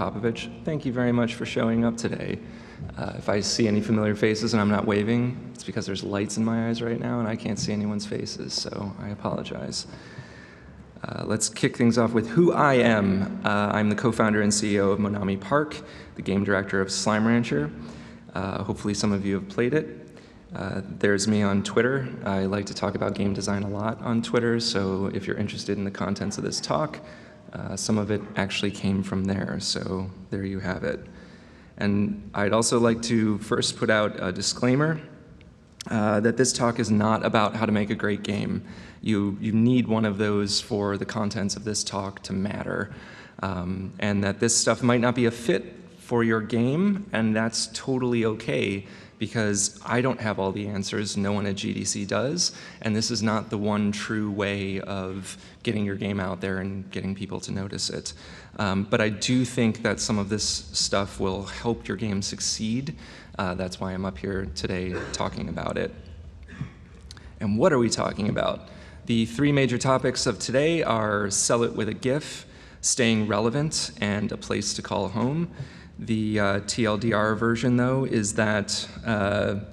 Popovich. Thank you very much for showing up today. If I see any familiar faces and I'm not waving, it's because there's lights in my eyes right now and I can't see anyone's faces, so I apologize. Let's kick things off with who I am. I'm the co-founder and CEO of Monomi Park, the game director of Slime Rancher. Hopefully some of you have played it. There's me on Twitter. I like to talk about game design a lot on Twitter, so if you're interested in the contents of this talk, some of it actually came from there, so there you have it. And I'd also like to first put out a disclaimer that this talk is not about how to make a great game. You need one of those for the contents of this talk to matter, and that this stuff might not be a fit for your game, and that's totally okay, because I don't have all the answers, no one at GDC does, and this is not the one true way of getting your game out there and getting people to notice it. But I do think that some of this stuff will help your game succeed. That's why I'm up here today talking about it. And what are we talking about? The three major topics of today are sell it with a GIF, staying relevant, and a place to call home. The TLDR version, though, is that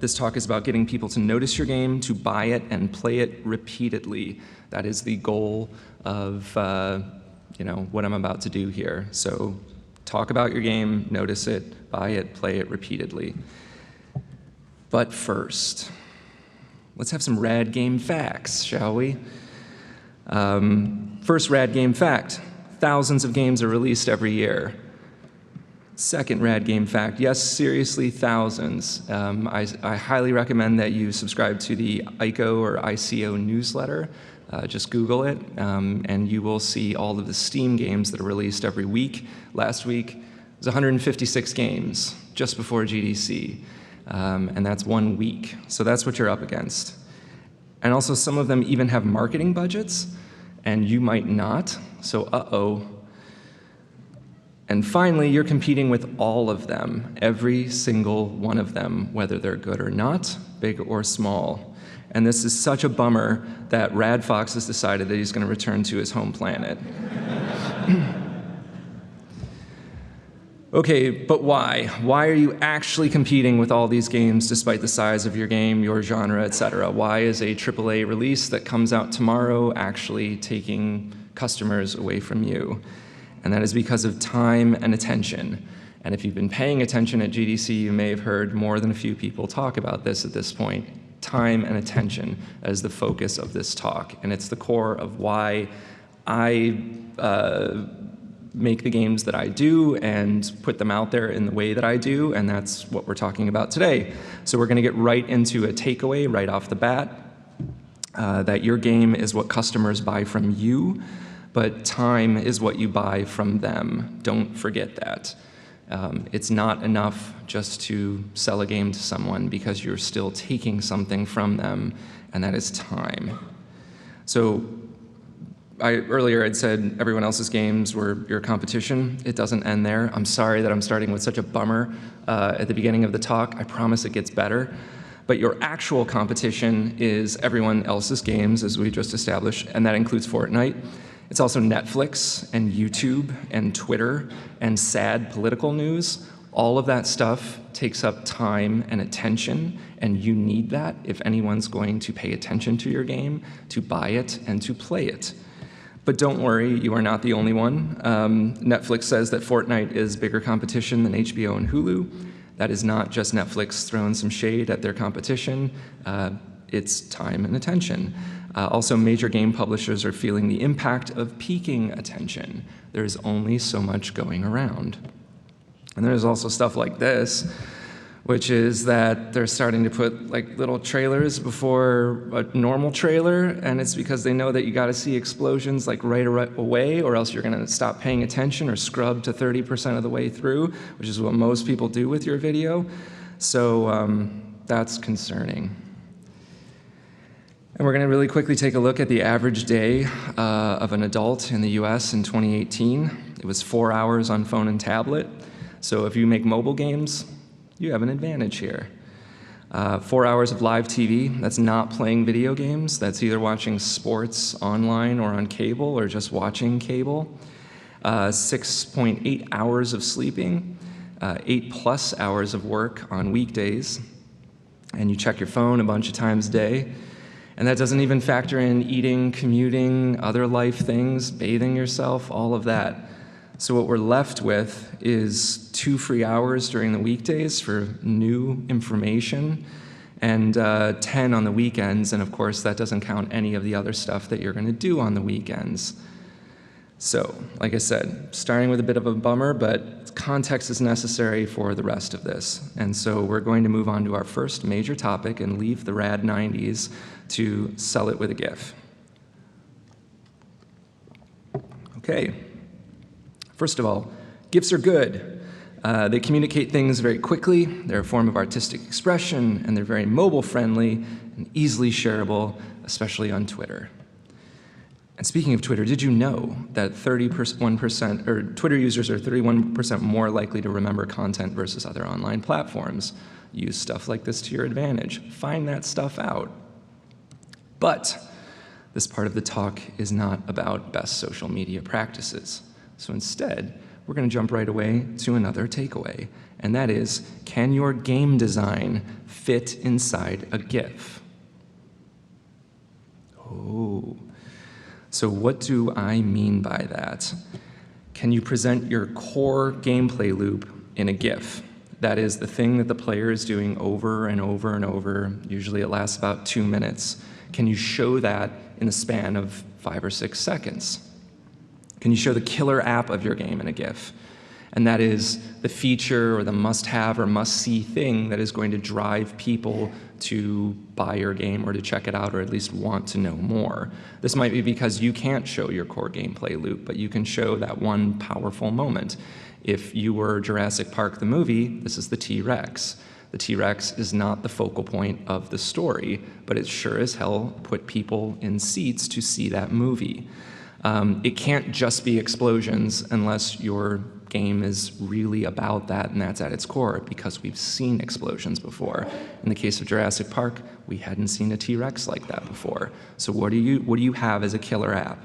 this talk is about getting people to notice your game, to buy it, and play it repeatedly. That is the goal of what I'm about to do here. So talk about your game, notice it, buy it, play it repeatedly. But first, let's have some Rad Game Factz, shall we? First Rad Game Fact: thousands of games are released every year. Second Rad Game Fact: yes, seriously, thousands. I highly recommend that you subscribe to the ICO or ICO newsletter. Just Google it, and you will see all of the Steam games that are released every week. Last week was 156 games just before GDC, and that's 1 week. So that's what you're up against. And also, some of them even have marketing budgets, and you might not, so uh-oh. And finally, you're competing with all of them, every single one of them, whether they're good or not, big or small. And this is such a bummer that Rad Fox has decided that he's going to return to his home planet. Okay, but why? Why are you actually competing with all these games despite the size of your game, your genre, etc.? Why is a AAA release that comes out tomorrow actually taking customers away from you? And that is because of time and attention. And if you've been paying attention at GDC, you may have heard more than a few people talk about this at this point. Time and attention as the focus of this talk. And it's the core of why I make the games that I do and put them out there in the way that I do, and that's what we're talking about today. So we're gonna get right into a takeaway right off the bat, that your game is what customers buy from you, but time is what you buy from them. Don't forget that. It's not enough just to sell a game to someone because you're still taking something from them, and that is time. So earlier I'd said everyone else's games were your competition. It doesn't end there. I'm sorry that I'm starting with such a bummer at the beginning of the talk. I promise it gets better. But your actual competition is everyone else's games, as we just established, and that includes Fortnite. It's also Netflix and YouTube and Twitter and sad political news. All of that stuff takes up time and attention, and you need that if anyone's going to pay attention to your game, to buy it, and to play it. But don't worry, you are not the only one. Netflix says that Fortnite is bigger competition than HBO and Hulu. That is not just Netflix throwing some shade at their competition. It's time and attention. Also, major game publishers are feeling the impact of peaking attention. There's only so much going around. And there's also stuff like this, which is that they're starting to put like little trailers before a normal trailer, and it's because they know that you gotta see explosions like right away, or else you're gonna stop paying attention or scrub to 30% of the way through, which is what most people do with your video. So that's concerning. And we're going to really quickly take a look at the average day of an adult in the US in 2018. It was 4 hours on phone and tablet. So if you make mobile games, you have an advantage here. 4 hours of live TV, that's not playing video games. That's either watching sports online or on cable or just watching cable. 6.8 hours of sleeping, 8+ hours of work on weekdays, and you check your phone a bunch of times a day. And that doesn't even factor in eating, commuting, other life things, bathing yourself, all of that. So what we're left with is 2 free hours during the weekdays for new information, and 10 on the weekends, and of course that doesn't count any of the other stuff that you're gonna do on the weekends. So, like I said, starting with a bit of a bummer, but context is necessary for the rest of this. And so we're going to move on to our first major topic and leave the Rad 90s to sell it with a GIF. Okay, first of all, GIFs are good. They communicate things very quickly, they're a form of artistic expression, and they're very mobile friendly and easily shareable, especially on Twitter. And speaking of Twitter, did you know that 31%, or Twitter users are 31% more likely to remember content versus other online platforms? Use stuff like this to your advantage. Find that stuff out. But this part of the talk is not about best social media practices. So instead, we're going to jump right away to another takeaway, and that is, can your game design fit inside a GIF? Oh. So what do I mean by that? Can you present your core gameplay loop in a GIF? That is the thing that the player is doing over and over and over. Usually it lasts about 2 minutes. Can you show that in the span of 5 or 6 seconds? Can you show the killer app of your game in a GIF? And that is the feature or the must-have or must-see thing that is going to drive people to buy your game or to check it out or at least want to know more. This might be because you can't show your core gameplay loop, but you can show that one powerful moment. If you were Jurassic Park the movie, this is the T-Rex. The T-Rex is not the focal point of the story, but it sure as hell put people in seats to see that movie. It can't just be explosions unless your game is really about that, and that's at its core, because we've seen explosions before. In the case of Jurassic Park, we hadn't seen a T-Rex like that before. So what do you have as a killer app?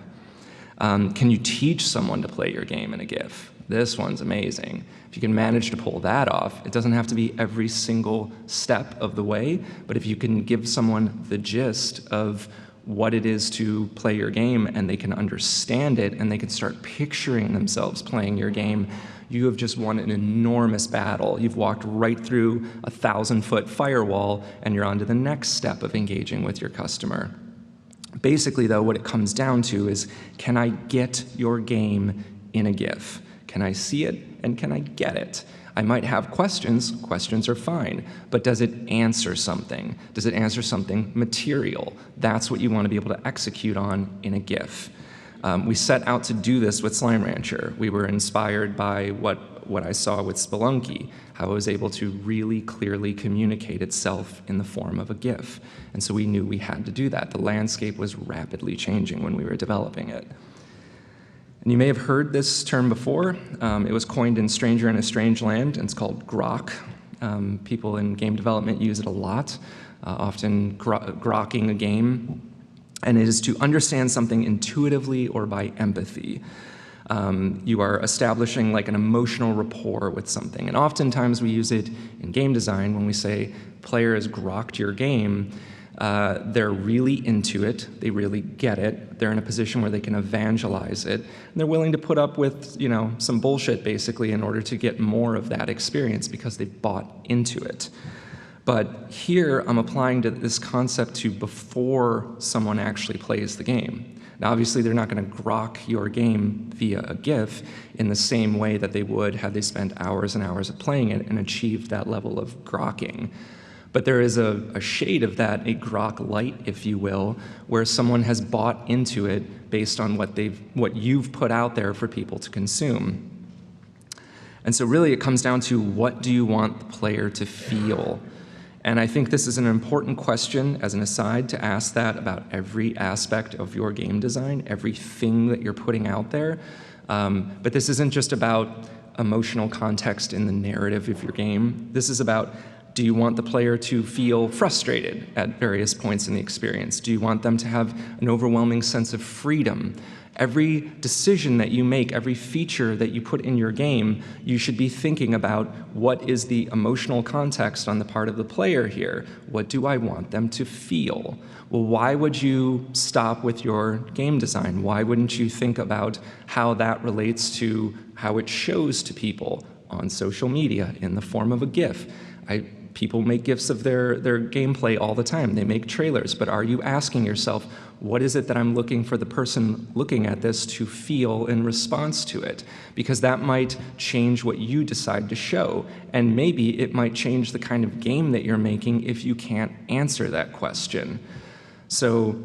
Can you teach someone to play your game in a GIF? This one's amazing. If you can manage to pull that off, it doesn't have to be every single step of the way, but if you can give someone the gist of what it is to play your game and they can understand it and they can start picturing themselves playing your game, you have just won an enormous battle. You've walked right through a 1,000-foot firewall and you're on to the next step of engaging with your customer. Basically though, what it comes down to is, can I get your game in a GIF? Can I see it and can I get it? I might have questions. Questions are fine. But does it answer something? Does it answer something material? That's what you want to be able to execute on in a GIF. We set out to do this with Slime Rancher. We were inspired by what I saw with Spelunky, how it was able to really clearly communicate itself in the form of a GIF. And so we knew we had to do that. The landscape was rapidly changing when we were developing it. And you may have heard this term before. It was coined in Stranger in a Strange Land, and it's called grok. People in game development use it a lot, often grokking a game. And it is to understand something intuitively or by empathy. You are establishing like an emotional rapport with something. And oftentimes we use it in game design when we say, player has grokked your game. They're really into it, they really get it, they're in a position where they can evangelize it, and they're willing to put up with, some bullshit basically in order to get more of that experience because they bought into it. But here I'm applying this concept to before someone actually plays the game. Now obviously they're not going to grok your game via a GIF in the same way that they would had they spent hours and hours of playing it and achieved that level of grokking. But there is a shade of that, a grok light, if you will, where someone has bought into it based on what you've put out there for people to consume. And so really it comes down to, what do you want the player to feel? And I think this is an important question, as an aside, to ask that about every aspect of your game design, everything that you're putting out there. But this isn't just about emotional context in the narrative of your game. This is about, Do you want the player to feel frustrated at various points in the experience? Do you want them to have an overwhelming sense of freedom? Every decision that you make, every feature that you put in your game, you should be thinking about what is the emotional context on the part of the player here? What do I want them to feel? Well, why would you stop with your game design? Why wouldn't you think about how that relates to how it shows to people on social media in the form of a GIF? People make GIFs of their gameplay all the time. They make trailers, but are you asking yourself, what is it that I'm looking for the person looking at this to feel in response to it? Because that might change what you decide to show, and maybe it might change the kind of game that you're making if you can't answer that question. So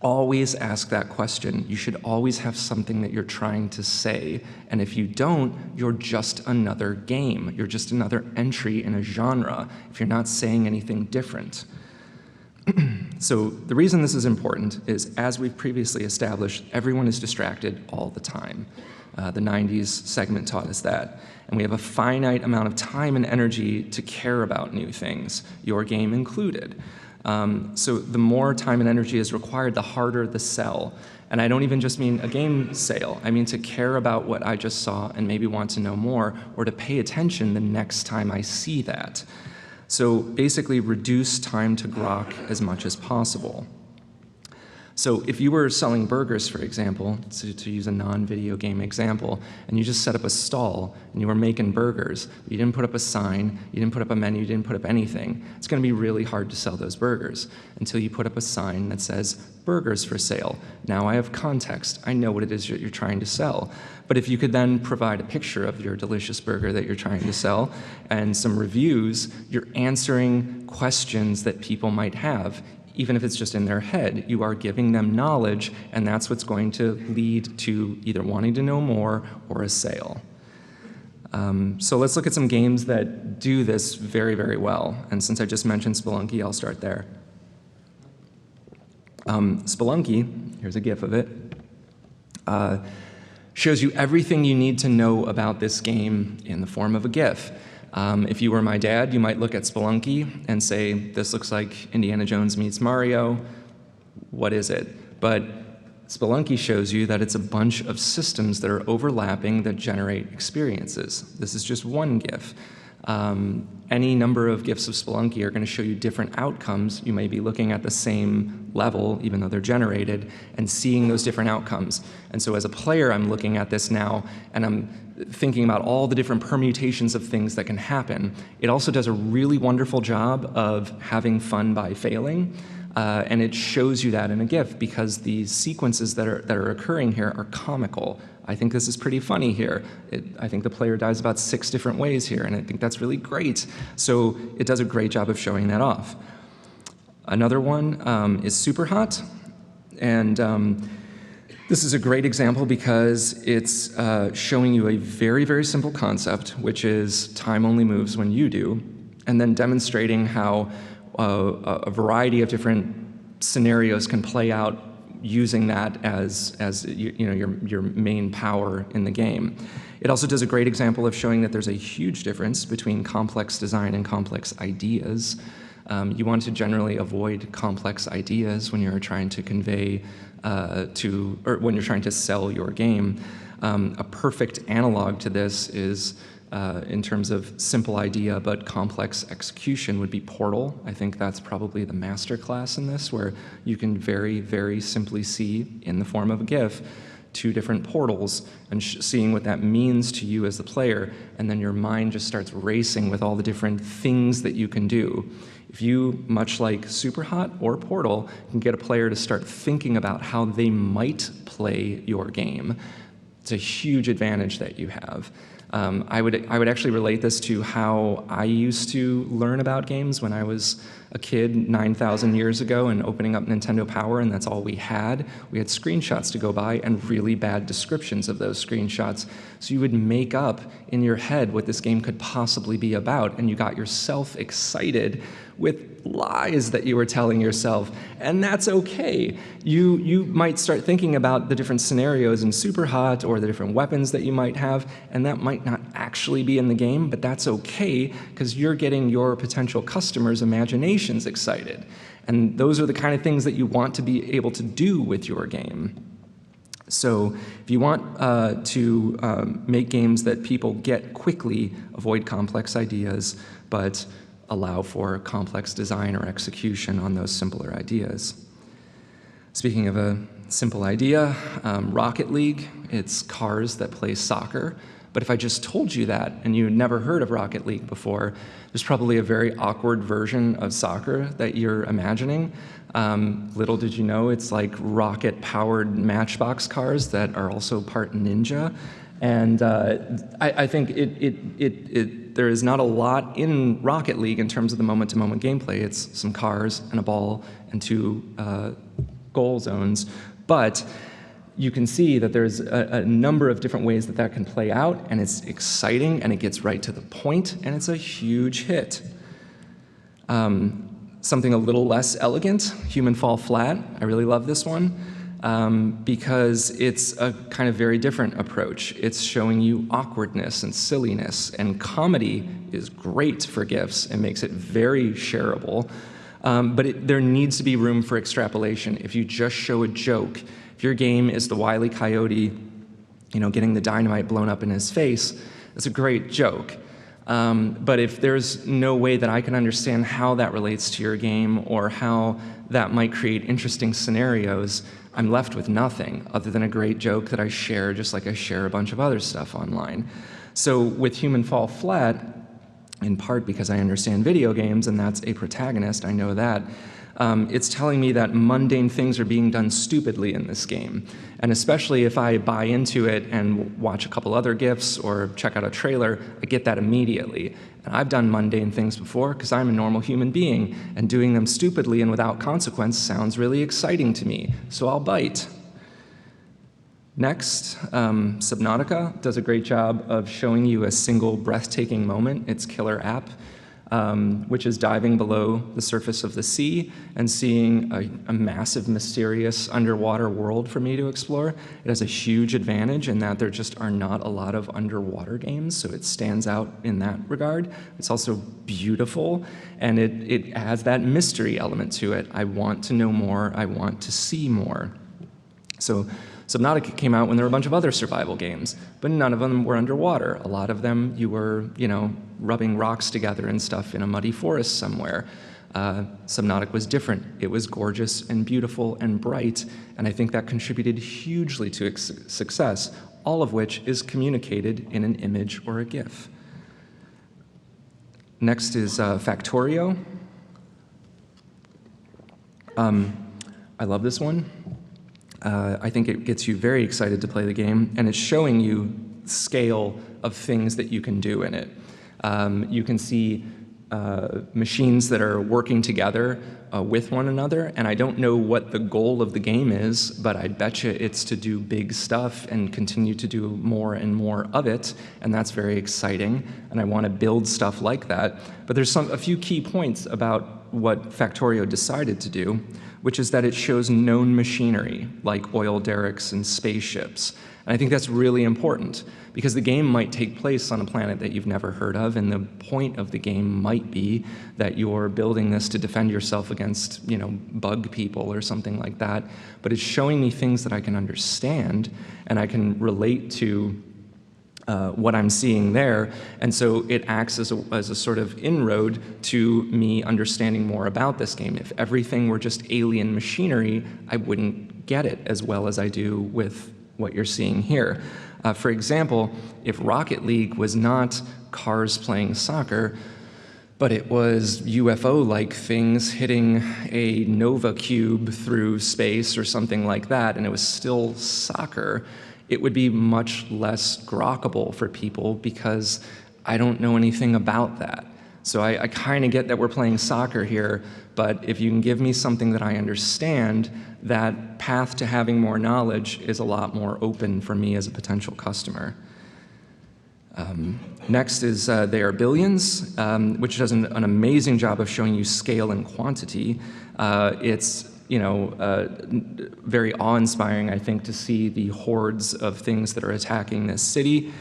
always ask that question. You should always have something that you're trying to say. And if you don't, you're just another game. You're just another entry in a genre if you're not saying anything different. So the reason this is important is, as we've previously established, everyone is distracted all the time. The 90s segment taught us that. And we have a finite amount of time and energy to care about new things, your game included. So the more time and energy is required, the harder the sell. And I don't even just mean a game sale. I mean to care about what I just saw and maybe want to know more, or to pay attention the next time I see that. So basically reduce time to grok as much as possible. So if you were selling burgers, for example, to use a non-video game example, and you just set up a stall and you were making burgers, you didn't put up a sign, you didn't put up a menu, you didn't put up anything, it's going to be really hard to sell those burgers until you put up a sign that says, burgers for sale. Now I have context. I know what it is that you're trying to sell. But if you could then provide a picture of your delicious burger that you're trying to sell and some reviews, you're answering questions that people might have. Even if it's just in their head, you are giving them knowledge, and that's what's going to lead to either wanting to know more or a sale. So let's look at some games that do this very, very well. And since I just mentioned Spelunky, I'll start there. Spelunky, here's a GIF of it, shows you everything you need to know about this game in the form of a GIF. If you were my dad, you might look at Spelunky and say, this looks like Indiana Jones meets Mario. What is it? But Spelunky shows you that it's a bunch of systems that are overlapping that generate experiences. This is just one GIF. Any number of GIFs of Spelunky are going to show you different outcomes. You may be looking at the same level, even though they're generated, and seeing those different outcomes. And so as a player, I'm looking at this now, and I'm thinking about all the different permutations of things that can happen. It also does a really wonderful job of having fun by failing. And it shows you that in a GIF because the sequences that are occurring here are comical. I think this is pretty funny here. I think the player dies about 6 different ways here, and I think that's really great. So it does a great job of showing that off. Another one is Super Hot, and this is a great example because it's showing you a very, very simple concept, which is time only moves when you do, and then demonstrating how a variety of different scenarios can play out using that as your main power in the game. It also does a great example of showing that there's a huge difference between complex design and complex ideas. You want to generally avoid complex ideas when you're trying to convey or when you're trying to sell your game. A perfect analog to this is in terms of simple idea but complex execution would be Portal. I think that's probably the master class in this, where you can very, very simply see in the form of a GIF 2 different portals and seeing what that means to you as the player, and then your mind just starts racing with all the different things that you can do. If you, much like Superhot or Portal, can get a player to start thinking about how they might play your game, it's a huge advantage that you have. I would actually relate this to how I used to learn about games when I was a kid 9,000 years ago and opening up Nintendo Power, and that's all we had. We had screenshots to go by and really bad descriptions of those screenshots. So you would make up in your head what this game could possibly be about, and you got yourself excited with lies that you were telling yourself, and that's okay. You might start thinking about the different scenarios in Superhot or the different weapons that you might have, and that might not actually be in the game, but that's okay because you're getting your potential customers' imaginations excited. And those are the kind of things that you want to be able to do with your game. So if you want to make games that people get quickly, avoid complex ideas, but allow for complex design or execution on those simpler ideas. Speaking of a simple idea, Rocket League, it's cars that play soccer. But if I just told you that and you had never heard of Rocket League before, there's probably a very awkward version of soccer that you're imagining. Little did you know, it's like rocket-powered Matchbox cars that are also part ninja. And I think there is not a lot in Rocket League in terms of the moment-to-moment gameplay. It's some cars and a ball and 2 goal zones. But you can see that there's a number of different ways that that can play out, and it's exciting, and it gets right to the point, and it's a huge hit. Something a little less elegant, Human Fall Flat. I really love this one. Because it's a kind of very different approach. It's showing you awkwardness and silliness, and comedy is great for GIFs and makes it very shareable, but there needs to be room for extrapolation. If you just show a joke, if your game is the Wile E. Coyote, getting the dynamite blown up in his face, it's a great joke. But if there's no way that I can understand how that relates to your game or how that might create interesting scenarios, I'm left with nothing other than a great joke that I share just like I share a bunch of other stuff online. So with Human Fall Flat, in part because I understand video games and that's a protagonist, I know that, it's telling me that mundane things are being done stupidly in this game. And especially if I buy into it and watch a couple other GIFs or check out a trailer, I get that immediately. And I've done mundane things before because I'm a normal human being, and doing them stupidly and without consequence sounds really exciting to me, so I'll bite. Next, Subnautica does a great job of showing you a single breathtaking moment, its killer app, which is diving below the surface of the sea and seeing a massive, mysterious underwater world for me to explore. It has a huge advantage in that there just are not a lot of underwater games, so it stands out in that regard. It's also beautiful, and it has that mystery element to it. I want to know more, I want to see more. So Subnautica came out when there were a bunch of other survival games, but none of them were underwater. A lot of them you were, rubbing rocks together and stuff in a muddy forest somewhere. Subnautica was different. It was gorgeous and beautiful and bright, and I think that contributed hugely to its success, all of which is communicated in an image or a GIF. Next is Factorio. I love this one. I think it gets you very excited to play the game, and it's showing you scale of things that you can do in it. You can see machines that are working together with one another, and I don't know what the goal of the game is, but I bet you it's to do big stuff and continue to do more and more of it, and that's very exciting, and I want to build stuff like that. But there's a few key points about what Factorio decided to do, which is that it shows known machinery, like oil derricks and spaceships. And I think that's really important, because the game might take place on a planet that you've never heard of, and the point of the game might be that you're building this to defend yourself against, bug people or something like that. But it's showing me things that I can understand, and I can relate to what I'm seeing there, and so it acts as a sort of inroad to me understanding more about this game. If everything were just alien machinery, I wouldn't get it as well as I do with what you're seeing here. For example, if Rocket League was not cars playing soccer, but it was UFO-like things hitting a Nova cube through space or something like that, and it was still soccer, it would be much less grokkable for people because I don't know anything about that. So I kind of get that we're playing soccer here, but if you can give me something that I understand, that path to having more knowledge is a lot more open for me as a potential customer. Next is They Are Billions, which does an amazing job of showing you scale and quantity. It's very awe-inspiring, I think, to see the hordes of things that are attacking this city.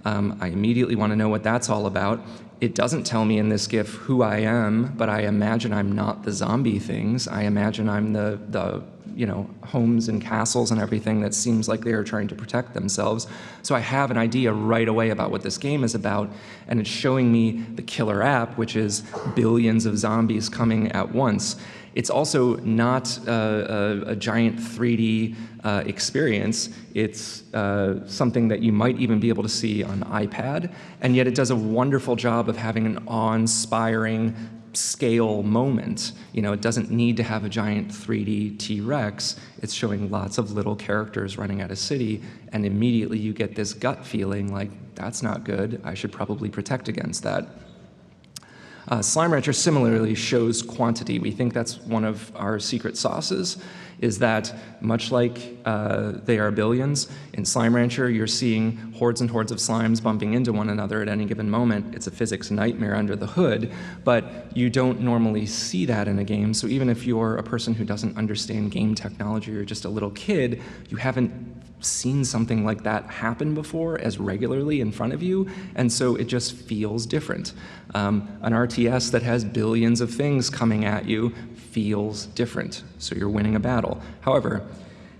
I immediately want to know what that's all about. It doesn't tell me in this GIF who I am, but I imagine I'm not the zombie things. I imagine I'm the homes and castles and everything that seems like they are trying to protect themselves. So I have an idea right away about what this game is about, and it's showing me the killer app, which is billions of zombies coming at once. It's also not a giant 3D experience. It's something that you might even be able to see on iPad, and yet it does a wonderful job of having an awe-inspiring scale moment. It doesn't need to have a giant 3D T-Rex. It's showing lots of little characters running at a city, and immediately you get this gut feeling like, that's not good. I should probably protect against that. Slime Rancher similarly shows quantity. We think that's one of our secret sauces, is that much like They Are Billions, in Slime Rancher you're seeing hordes and hordes of slimes bumping into one another at any given moment. It's a physics nightmare under the hood, but you don't normally see that in a game, so even if you're a person who doesn't understand game technology or just a little kid, you haven't seen something like that happen before as regularly in front of you, and so it just feels different. An RTS that has billions of things coming at you feels different, so you're winning a battle. However,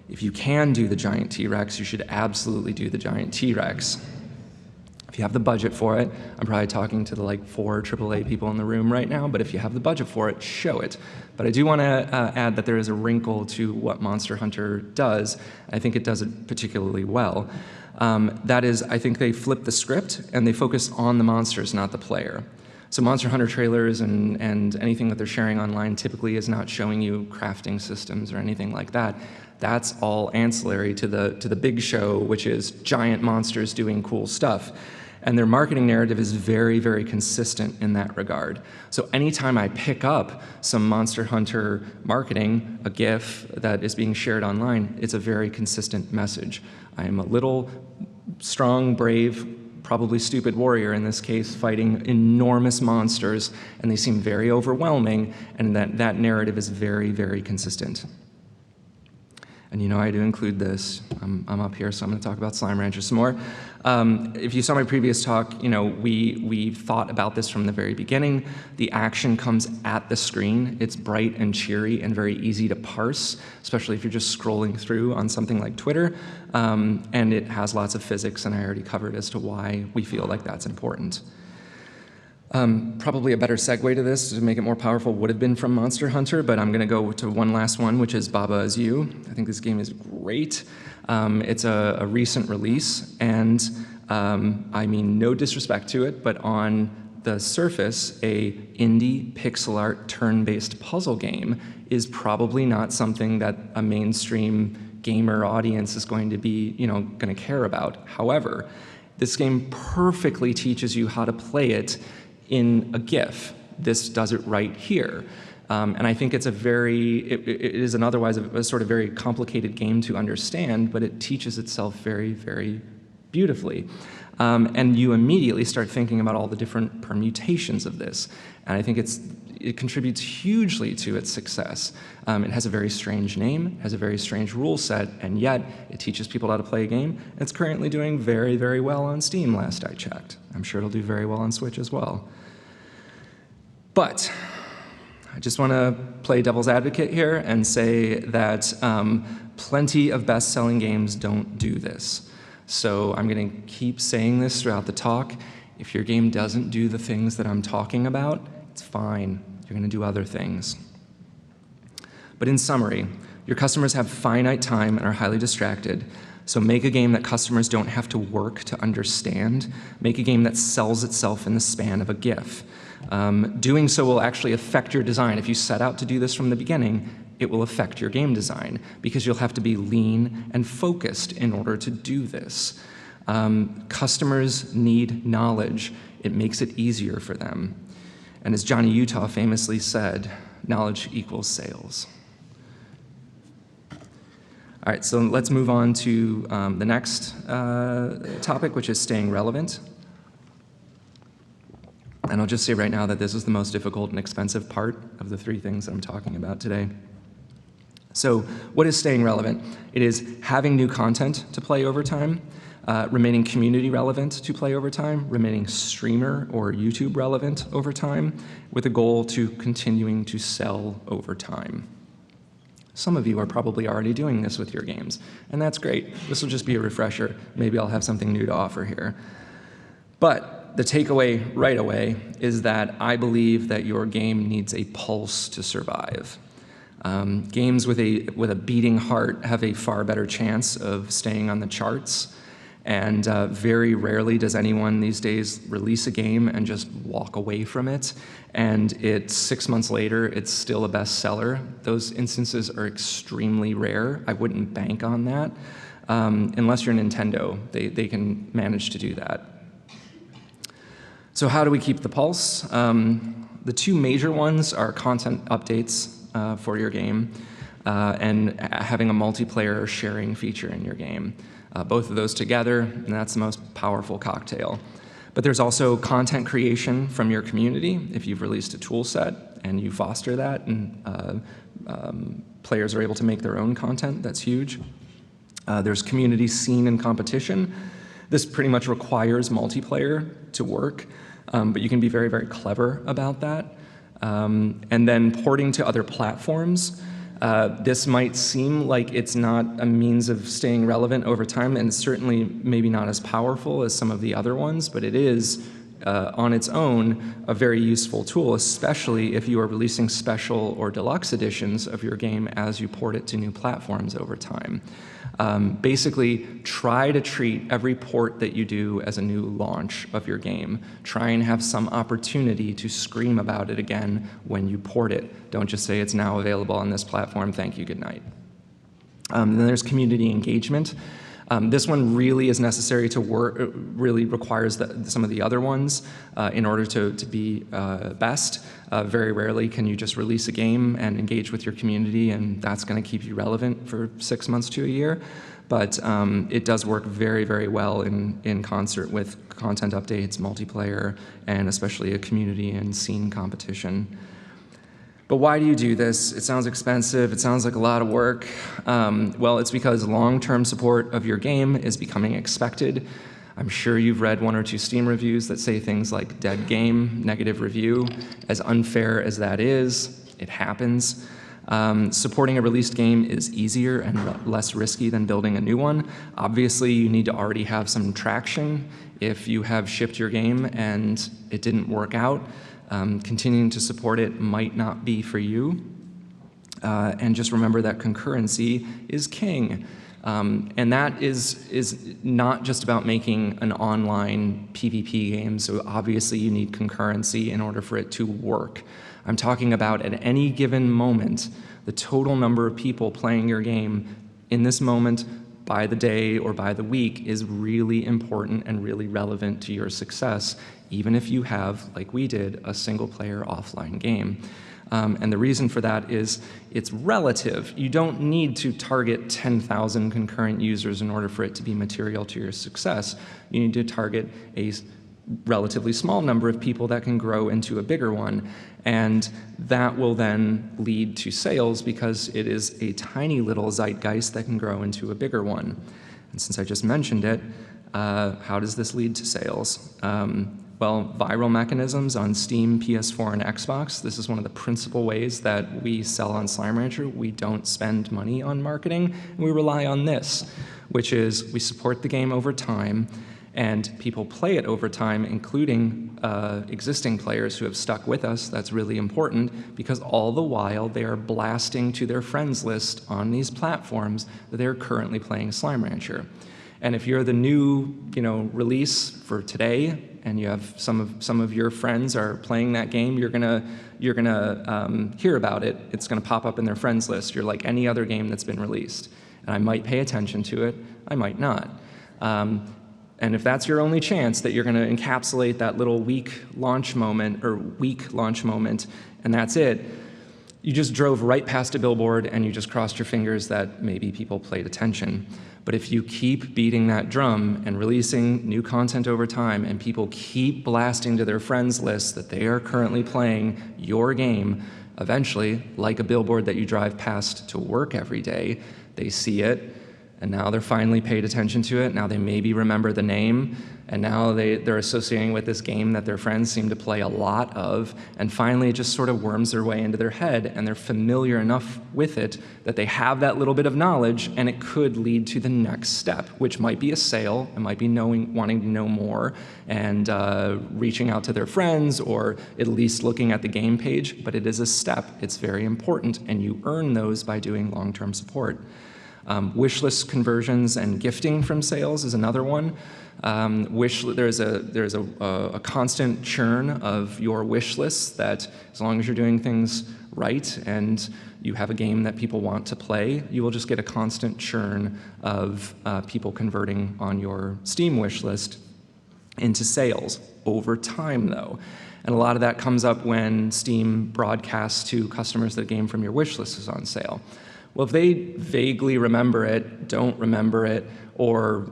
if you can do the giant T-Rex, you should absolutely do the giant T-Rex. If you have the budget for it, I'm probably talking to the 4 AAA people in the room right now, but if you have the budget for it, show it. But I do want to add that there is a wrinkle to what Monster Hunter does. I think it does it particularly well. That is, I think they flip the script and they focus on the monsters, not the player. So Monster Hunter trailers and anything that they're sharing online typically is not showing you crafting systems or anything like that. That's all ancillary to the big show, which is giant monsters doing cool stuff. And their marketing narrative is very, very consistent in that regard. So anytime I pick up some Monster Hunter marketing, a GIF that is being shared online, it's a very consistent message. I am a little strong, brave, probably stupid warrior in this case, fighting enormous monsters, and they seem very overwhelming, and that narrative is very, very consistent. And I do include this. I'm up here, so I'm going to talk about Slime Rancher some more. If you saw my previous talk, we thought about this from the very beginning. The action comes at the screen. It's bright and cheery and very easy to parse, especially if you're just scrolling through on something like Twitter. And it has lots of physics, and I already covered as to why we feel like that's important. Probably a better segue to this to make it more powerful would have been from Monster Hunter, but I'm going to go to one last one, which is Baba Is You. I think this game is great. It's a recent release, and I mean no disrespect to it, but on the surface, a indie pixel art turn-based puzzle game is probably not something that a mainstream gamer audience is going to be, going to care about. However, this game perfectly teaches you how to play it in a GIF. This does it right here. And I think it's it is an otherwise a sort of very complicated game to understand, but it teaches itself very, very beautifully. And you immediately start thinking about all the different permutations of this. And I think it contributes hugely to its success. It has a very strange name, has a very strange rule set, and yet it teaches people how to play a game. It's currently doing very, very well on Steam, last I checked. I'm sure it'll do very well on Switch as well. But I just want to play devil's advocate here and say that plenty of best-selling games don't do this. So I'm going to keep saying this throughout the talk. If your game doesn't do the things that I'm talking about, it's fine. You're going to do other things. But in summary, your customers have finite time and are highly distracted. So make a game that customers don't have to work to understand. Make a game that sells itself in the span of a GIF. Doing so will actually affect your design. If you set out to do this from the beginning, it will affect your game design because you'll have to be lean and focused in order to do this. Customers need knowledge. It makes it easier for them. And as Johnny Utah famously said, knowledge equals sales. All right, so let's move on to the next topic, which is staying relevant. And I'll just say right now that this is the most difficult and expensive part of the three things that I'm talking about today. So what is staying relevant? It is having new content to play over time, remaining community relevant to play over time, remaining streamer or YouTube relevant over time, with a goal to continuing to sell over time. Some of you are probably already doing this with your games, and that's great. This will just be a refresher. Maybe I'll have something new to offer here. But the takeaway right away is that I believe that your game needs a pulse to survive. Games with a beating heart have a far better chance of staying on the charts, and very rarely does anyone these days release a game and just walk away from it, and 6 months later, it's still a bestseller. Those instances are extremely rare. I wouldn't bank on that. Unless you're Nintendo, they can manage to do that. So how do we keep the pulse? The two major ones are content updates for your game and having a multiplayer sharing feature in your game. Both of those together, and that's the most powerful cocktail. But there's also content creation from your community. If you've released a tool set and you foster that and players are able to make their own content, that's huge. There's community scene and competition. This pretty much requires multiplayer to work, but you can be very, very clever about that. And then porting to other platforms. This might seem like it's not a means of staying relevant over time, and certainly maybe not as powerful as some of the other ones, but it is, on its own, a very useful tool, especially if you are releasing special or deluxe editions of your game as you port it to new platforms over time. Basically, try to treat every port that you do as a new launch of your game. Try and have some opportunity to scream about it again when you port it. Don't just say it's now available on this platform, thank you, good night. Then there's community engagement. This one really is necessary to work, really requires some of the other ones in order to be best. Very rarely can you just release a game and engage with your community, and that's going to keep you relevant for 6 months to a year. But it does work very, very well in concert with content updates, multiplayer, and especially a community and scene competition. But why do you do this? It sounds expensive, it sounds like a lot of work. Well, it's because long-term support of your game is becoming expected. I'm sure you've read 1 or 2 Steam reviews that say things like dead game, negative review. As unfair as that is, it happens. Supporting a released game is easier and less risky than building a new one. Obviously, you need to already have some traction. If you have shipped your game and it didn't work out, continuing to support it might not be for you. And just remember that concurrency is king. And that is not just about making an online PvP game, so obviously you need concurrency in order for it to work. I'm talking about at any given moment, the total number of people playing your game in this moment, by the day or by the week, is really important and really relevant to your success, even if you have, like we did, a single-player offline game. And the reason for that is it's relative. You don't need to target 10,000 concurrent users in order for it to be material to your success. You need to target a relatively small number of people that can grow into a bigger one. And that will then lead to sales because it is a tiny little zeitgeist that can grow into a bigger one. And since I just mentioned it, how does this lead to sales? Well, viral mechanisms on Steam, PS4, and Xbox. This is one of the principal ways that we sell on Slime Rancher. We don't spend money on marketing, and we rely on this, which is we support the game over time, and people play it over time, including existing players who have stuck with us. That's really important because all the while they are blasting to their friends list on these platforms that they're currently playing Slime Rancher. And if you're the new, release for today, and you have some of your friends are playing that game, you're gonna hear about it. It's gonna pop up in their friends list. You're like any other game that's been released, and I might pay attention to it. I might not. And if that's your only chance that you're going to encapsulate that little weak launch moment, and that's it, you just drove right past a billboard and you just crossed your fingers that maybe people paid attention. But if you keep beating that drum and releasing new content over time, and people keep blasting to their friends list that they are currently playing your game, eventually, like a billboard that you drive past to work every day, they see it, and now they're finally paid attention to it. Now they maybe remember the name, and now they're associating with this game that their friends seem to play a lot of, and finally it just sort of worms their way into their head, and they're familiar enough with it that they have that little bit of knowledge, and it could lead to the next step, which might be a sale. It might be wanting to know more and reaching out to their friends, or at least looking at the game page, but it is a step. It's very important, and you earn those by doing long-term support. Wish list conversions and gifting from sales is another one. There's a constant churn of your wish lists that, as long as you're doing things right and you have a game that people want to play, you will just get a constant churn of people converting on your Steam wish list into sales over time, though. And a lot of that comes up when Steam broadcasts to customers that a game from your wish list is on sale. Well, if they vaguely remember it, don't remember it, or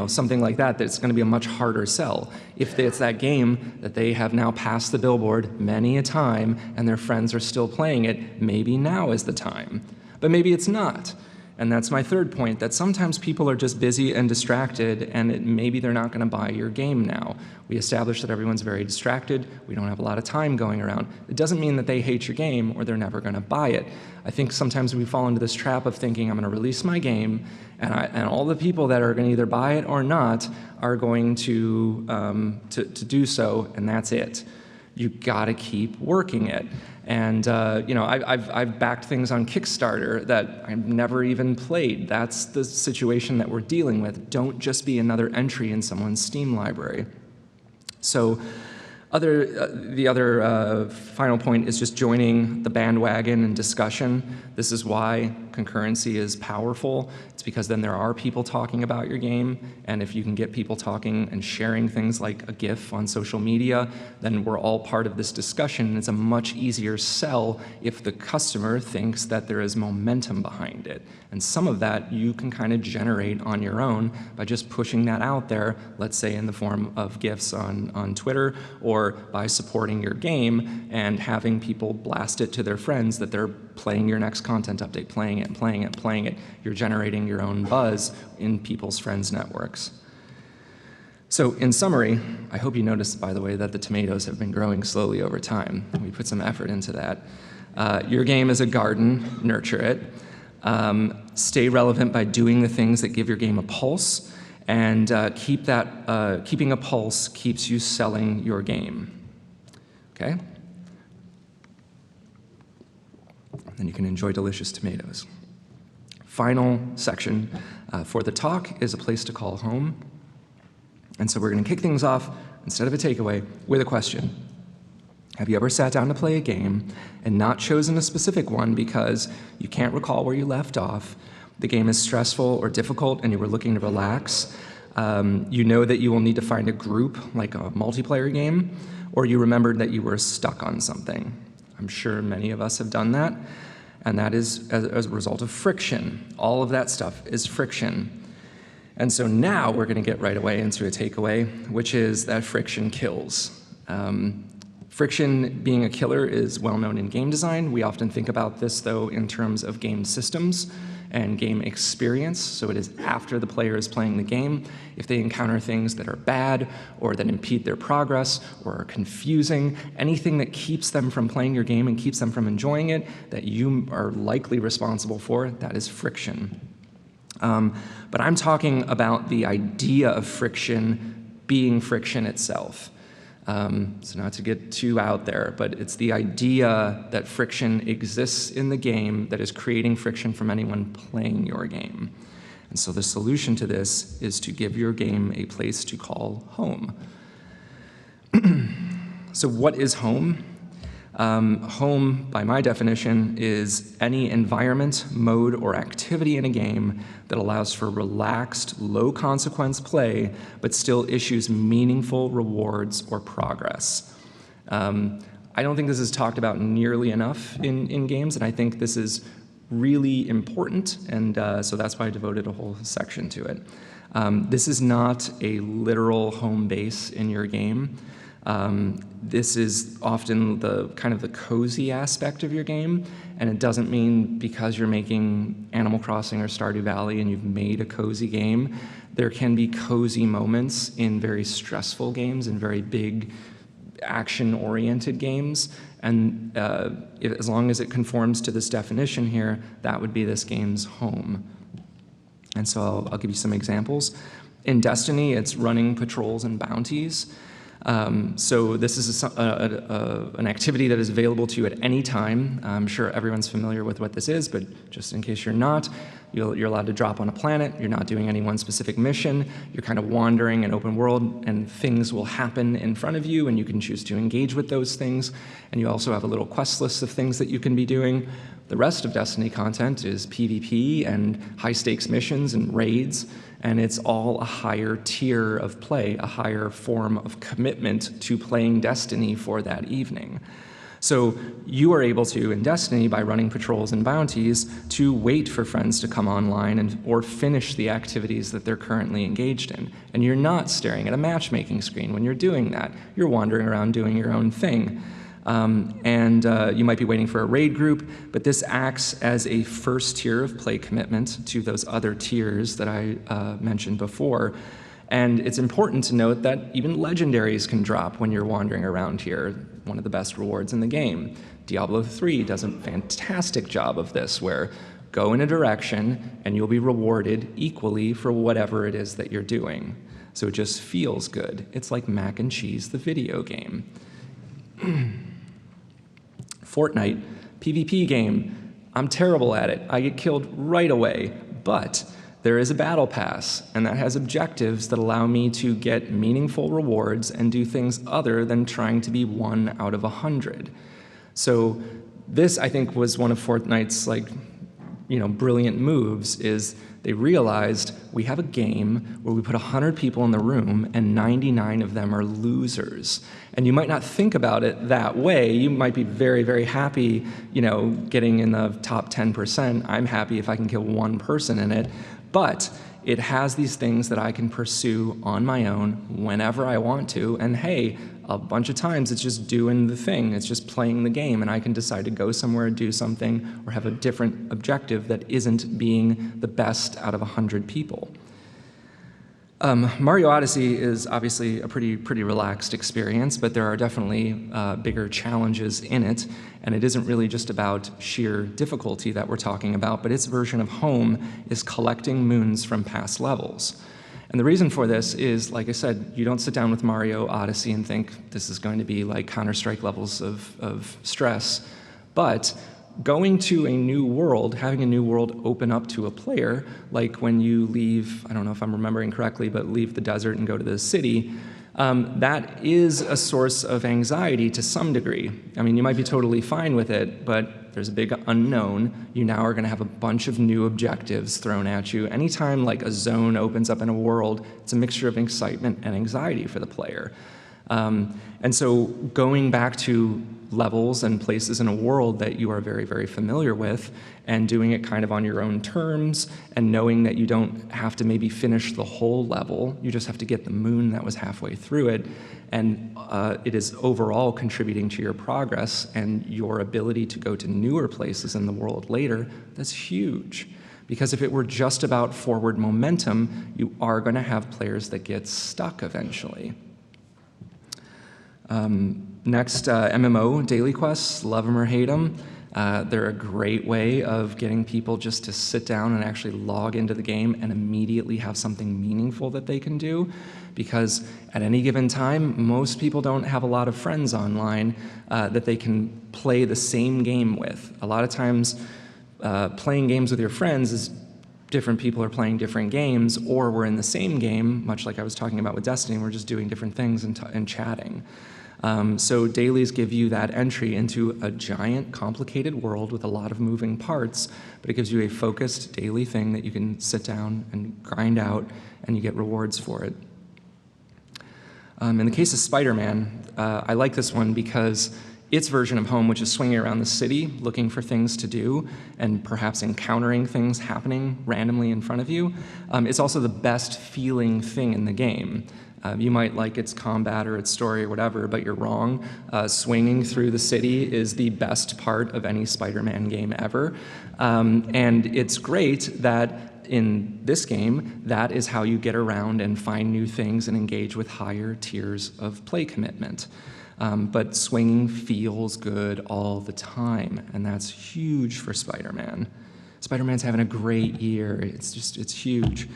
something like that, it's going to be a much harder sell. If it's that game that they have now passed the billboard many a time and their friends are still playing it, maybe now is the time. But maybe it's not. And that's my third point, that sometimes people are just busy and distracted, and maybe they're not going to buy your game now. We established that everyone's very distracted. We don't have a lot of time going around. It doesn't mean that they hate your game or they're never going to buy it. I think sometimes we fall into this trap of thinking, I'm going to release my game, and all the people that are going to either buy it or not are going to do so, and that's it. You got to keep working it. And I've backed things on Kickstarter that I've never even played. That's the situation that we're dealing with. Don't just be another entry in someone's Steam library. So the other final point is just joining the bandwagon and discussion. This is why concurrency is powerful. It's because then there are people talking about your game, and if you can get people talking and sharing things like a GIF on social media, then we're all part of this discussion. It's a much easier sell if the customer thinks that there is momentum behind it. And some of that you can kind of generate on your own by just pushing that out there, let's say in the form of GIFs on Twitter, or by supporting your game and having people blast it to their friends that they're playing your next content update, playing it. You're generating your own buzz in people's friends' networks. So in summary, I hope you noticed, by the way, that the tomatoes have been growing slowly over time. We put some effort into that. Your game is a garden, nurture it. Stay relevant by doing the things that give your game a pulse, and keeping a pulse keeps you selling your game. Okay? Then you can enjoy delicious tomatoes. Final section for the talk is a place to call home. And so we're going to kick things off, instead of a takeaway, with a question. Have you ever sat down to play a game and not chosen a specific one because you can't recall where you left off, the game is stressful or difficult, and you were looking to relax? You know that you will need to find a group, like a multiplayer game, or you remembered that you were stuck on something. I'm sure many of us have done that, and that is as a result of friction. All of that stuff is friction. And so now we're going to get right away into a takeaway, which is that friction kills. Friction being a killer is well known in game design. We often think about this, though, in terms of game systems and game experience. So it is after the player is playing the game. If they encounter things that are bad or that impede their progress or are confusing, anything that keeps them from playing your game and keeps them from enjoying it that you are likely responsible for, that is friction. But I'm talking about the idea of friction being friction itself. So not to get too out there, but it's the idea that friction exists in the game that is creating friction from anyone playing your game. And so the solution to this is to give your game a place to call home. So what is home? Home, by my definition, is any environment, mode, or activity in a game that allows for relaxed, low-consequence play, but still issues meaningful rewards or progress. I don't think this is talked about nearly enough in games, and I think this is really important, and so that's why I devoted a whole section to it. This is not a literal home base in your game. This is often the kind of the cozy aspect of your game, and it doesn't mean because you're making Animal Crossing or Stardew Valley and you've made a cozy game. There can be cozy moments in very stressful games and very big action-oriented games, and as long as it conforms to this definition here, that would be this game's home. And so I'll give you some examples. In Destiny, it's running patrols and bounties. So this is an activity that is available to you at any time. I'm sure everyone's familiar with what this is, but just in case you're not, you're allowed to drop on a planet. You're not doing any one specific mission. You're kind of wandering in open world, and things will happen in front of you, and you can choose to engage with those things. And you also have a little quest list of things that you can be doing. The rest of Destiny content is PvP and high-stakes missions and raids, and it's all a higher tier of play, a higher form of commitment to playing Destiny for that evening. So you are able to, in Destiny, by running patrols and bounties, to wait for friends to come online or finish the activities that they're currently engaged in. And you're not staring at a matchmaking screen when you're doing that. You're wandering around doing your own thing. You might be waiting for a raid group, but this acts as a first tier of play commitment to those other tiers that I mentioned before. And it's important to note that even legendaries can drop when you're wandering around here, one of the best rewards in the game. Diablo 3 does a fantastic job of this, where go in a direction and you'll be rewarded equally for whatever it is that you're doing. So it just feels good. It's like Mac and Cheese, the video game. Fortnite, PvP game. I'm terrible at it. I get killed right away, but there is a battle pass, and that has objectives that allow me to get meaningful rewards and do things other than trying to be 1 out of 100. So this, I think, was one of Fortnite's brilliant moves. Is they realized we have a game where we put 100 people in the room and 99 of them are losers. And you might not think about it that way. You might be very, very happy, getting in the top 10%. I'm happy if I can kill one person in it. But it has these things that I can pursue on my own whenever I want to. And hey, a bunch of times it's just doing the thing. It's just playing the game, and I can decide to go somewhere, do something, or have a different objective that isn't being the best out of 100 people. Mario Odyssey is obviously a pretty relaxed experience, but there are definitely bigger challenges in it, and it isn't really just about sheer difficulty that we're talking about, but its version of home is collecting moons from past levels. And the reason for this is, like I said, you don't sit down with Mario Odyssey and think this is going to be like Counter-Strike levels of stress, but going to a new world, having a new world open up to a player, like when you leave, I don't know if I'm remembering correctly, but leave the desert and go to the city, that is a source of anxiety to some degree. I mean, you might be totally fine with it, but there's a big unknown. You now are going to have a bunch of new objectives thrown at you. Anytime like a zone opens up in a world, it's a mixture of excitement and anxiety for the player. And so going back to levels and places in a world that you are very, very familiar with and doing it kind of on your own terms and knowing that you don't have to maybe finish the whole level, you just have to get the moon that was halfway through it, and it is overall contributing to your progress and your ability to go to newer places in the world later. That's huge. Because if it were just about forward momentum, you are going to have players that get stuck eventually. Next, MMO daily quests, love them or hate them. They're a great way of getting people just to sit down and actually log into the game and immediately have something meaningful that they can do. Because at any given time, most people don't have a lot of friends online that they can play the same game with. A lot of times, playing games with your friends is different people are playing different games, or we're in the same game, much like I was talking about with Destiny, we're just doing different things and chatting. So dailies give you that entry into a giant, complicated world with a lot of moving parts, but it gives you a focused daily thing that you can sit down and grind out, and you get rewards for it. In the case of Spider-Man, I like this one because its version of home, which is swinging around the city, looking for things to do, and perhaps encountering things happening randomly in front of you, it's also the best feeling thing in the game. You might like its combat or its story or whatever, but you're wrong. Swinging through the city is the best part of any Spider-Man game ever. And it's great that in this game, that is how you get around and find new things and engage with higher tiers of play commitment. But swinging feels good all the time, and that's huge for Spider-Man. Spider-Man's having a great year. It's huge.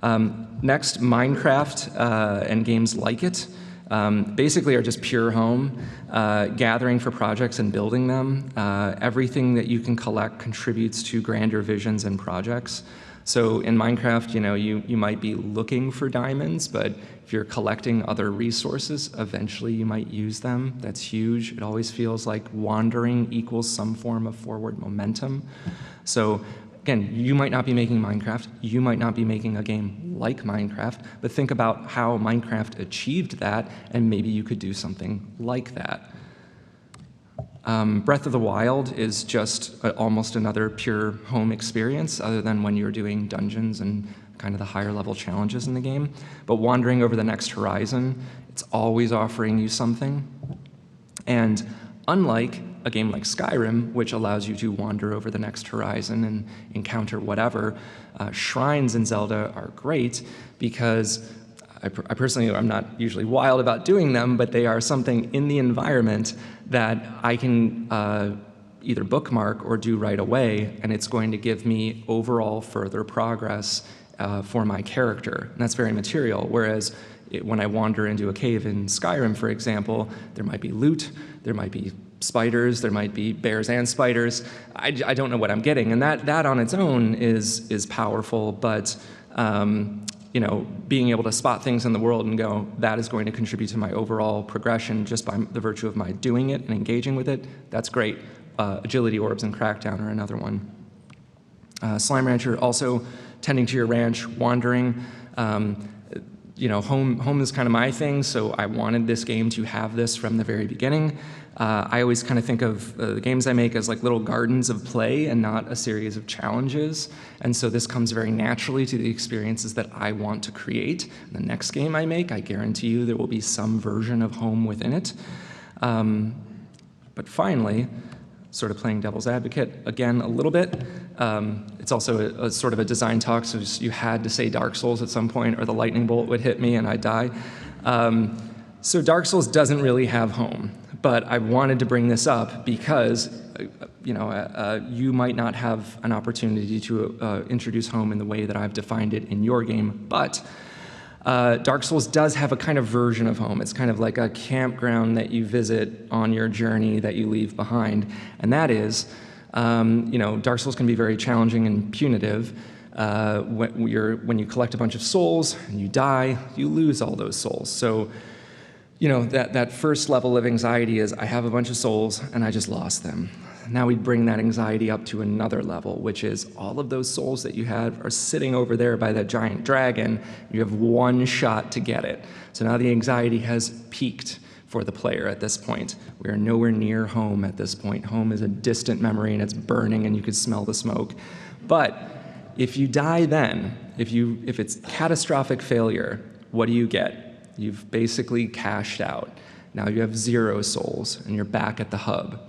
Next, Minecraft and games like it basically are just pure home, gathering for projects and building them. Everything that you can collect contributes to grander visions and projects. So in Minecraft, you might be looking for diamonds, but if you're collecting other resources, eventually you might use them. That's huge. It always feels like wandering equals some form of forward momentum. So again, you might not be making Minecraft, you might not be making a game like Minecraft, but think about how Minecraft achieved that, and maybe you could do something like that. Breath of the Wild is just almost another pure home experience, other than when you're doing dungeons and kind of the higher level challenges in the game. But wandering over the next horizon, it's always offering you something. And unlike a game like Skyrim, which allows you to wander over the next horizon and encounter whatever, shrines in Zelda are great because I personally, I'm not usually wild about doing them, but they are something in the environment that I can either bookmark or do right away, and it's going to give me overall further progress for my character. And that's very material, whereas when I wander into a cave in Skyrim, for example, there might be loot, there might be spiders, there might be bears and spiders. I don't know what I'm getting, and that on its own is powerful, but being able to spot things in the world and go, that is going to contribute to my overall progression just by the virtue of my doing it and engaging with it, that's great. Agility orbs and Crackdown are another one. Slime Rancher, also tending to your ranch, wandering. Home is kind of my thing, so I wanted this game to have this from the very beginning. I always kind of think of the games I make as like little gardens of play and not a series of challenges. And so this comes very naturally to the experiences that I want to create. The next game I make, I guarantee you there will be some version of home within it. But finally, sort of playing devil's advocate again a little bit. It's also a sort of a design talk, so you had to say Dark Souls at some point or the lightning bolt would hit me and I'd die. So Dark Souls doesn't really have home, but I wanted to bring this up because you might not have an opportunity to introduce home in the way that I've defined it in your game, but Dark Souls does have a kind of version of home. It's kind of like a campground that you visit on your journey that you leave behind. And that is, Dark Souls can be very challenging and punitive. When you collect a bunch of souls and you die, you lose all those souls. So, that first level of anxiety is, I have a bunch of souls and I just lost them. Now we bring that anxiety up to another level, which is all of those souls that you had are sitting over there by that giant dragon. You have one shot to get it. So now the anxiety has peaked for the player at this point. We are nowhere near home at this point. Home is a distant memory and it's burning and you could smell the smoke. But if you die then, if it's catastrophic failure, what do you get? You've basically cashed out. Now you have 0 souls and you're back at the hub.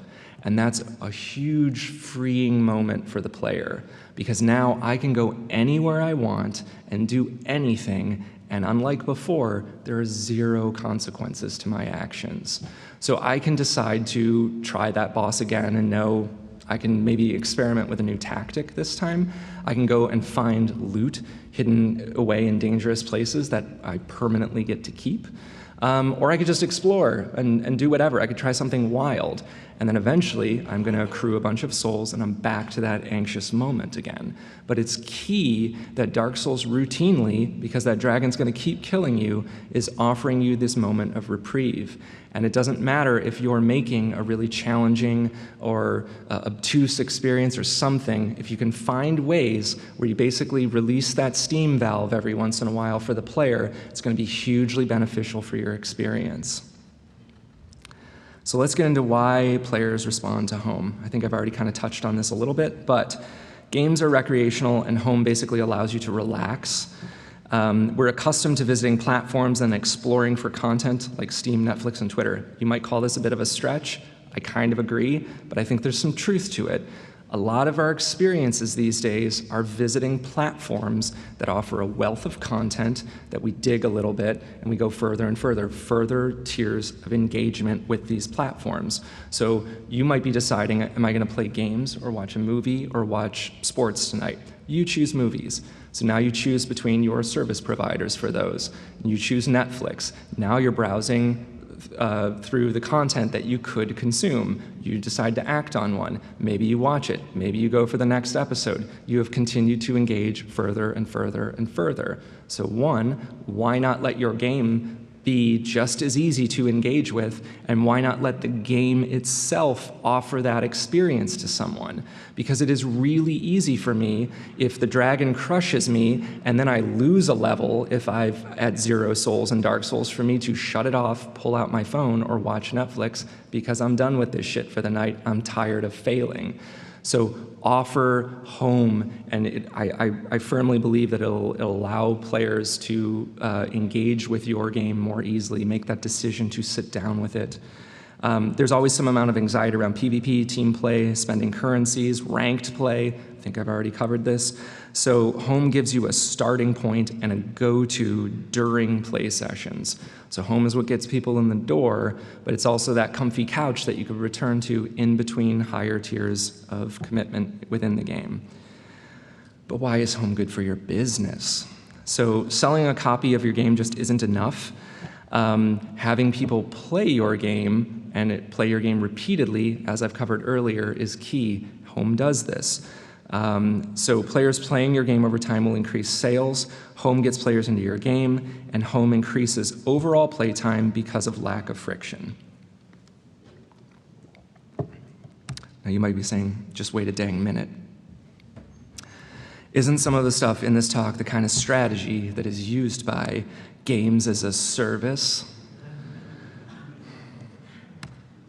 And that's a huge freeing moment for the player because now I can go anywhere I want and do anything, and unlike before, there are 0 consequences to my actions. So I can decide to try that boss again and know I can maybe experiment with a new tactic this time. I can go and find loot hidden away in dangerous places that I permanently get to keep. Or I could just explore and do whatever. I could try something wild. And then eventually, I'm going to accrue a bunch of souls, and I'm back to that anxious moment again. But it's key that Dark Souls routinely, because that dragon's going to keep killing you, is offering you this moment of reprieve. And it doesn't matter if you're making a really challenging or obtuse experience or something, if you can find ways where you basically release that steam valve every once in a while for the player, it's going to be hugely beneficial for your experience. So let's get into why players respond to home. I think I've already kind of touched on this a little bit, but games are recreational, and home basically allows you to relax. We're accustomed to visiting platforms and exploring for content like Steam, Netflix, and Twitter. You might call this a bit of a stretch. I kind of agree, but I think there's some truth to it. A lot of our experiences these days are visiting platforms that offer a wealth of content that we dig a little bit, and we go further and further tiers of engagement with these platforms. So you might be deciding, am I going to play games or watch a movie or watch sports tonight? You choose movies. So now you choose between your service providers for those. You choose Netflix. Now you're browsing through the content that you could consume. You decide to act on one. Maybe you watch it. Maybe you go for the next episode. You have continued to engage further and further. So one, why not let your game be just as easy to engage with, and why not let the game itself offer that experience to someone? Because it is really easy for me if the dragon crushes me and then I lose a level if I've at 0 souls in Dark Souls, for me to shut it off, pull out my phone, or watch Netflix because I'm done with this shit for the night. I'm tired of failing. So offer home, and I firmly believe that it'll allow players to engage with your game more easily, make that decision to sit down with it. There's always some amount of anxiety around PvP, team play, spending currencies, ranked play. I think I've already covered this. So home gives you a starting point and a go-to during play sessions. So home is what gets people in the door, but it's also that comfy couch that you could return to in between higher tiers of commitment within the game. But why is home good for your business? So selling a copy of your game just isn't enough. Having people play your game and play your game repeatedly, as I've covered earlier, is key. Home does this. So players playing your game over time will increase sales, home gets players into your game, and home increases overall play time because of lack of friction. Now you might be saying, just wait a dang minute. Isn't some of the stuff in this talk the kind of strategy that is used by games as a service?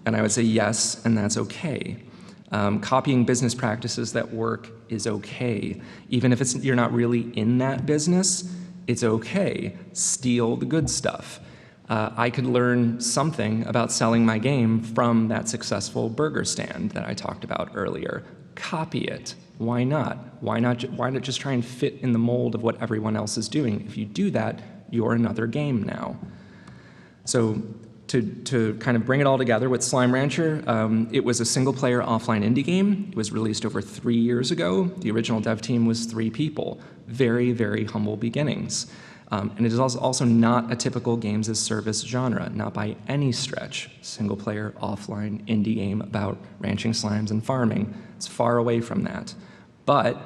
And I would say yes, and that's okay. Copying business practices that work is okay. Even if you're not really in that business, it's okay. Steal the good stuff. I could learn something about selling my game from that successful burger stand that I talked about earlier. Copy it. Why not? Why not just try and fit in the mold of what everyone else is doing? If you do that, you're another game now. So to kind of bring it all together with Slime Rancher, it was a single-player offline indie game. It was released over 3 years ago. The original dev team was 3 people. Very, very humble beginnings. And it is also not a typical games as service genre, not by any stretch. Single-player offline indie game about ranching slimes and farming. It's far away from that. But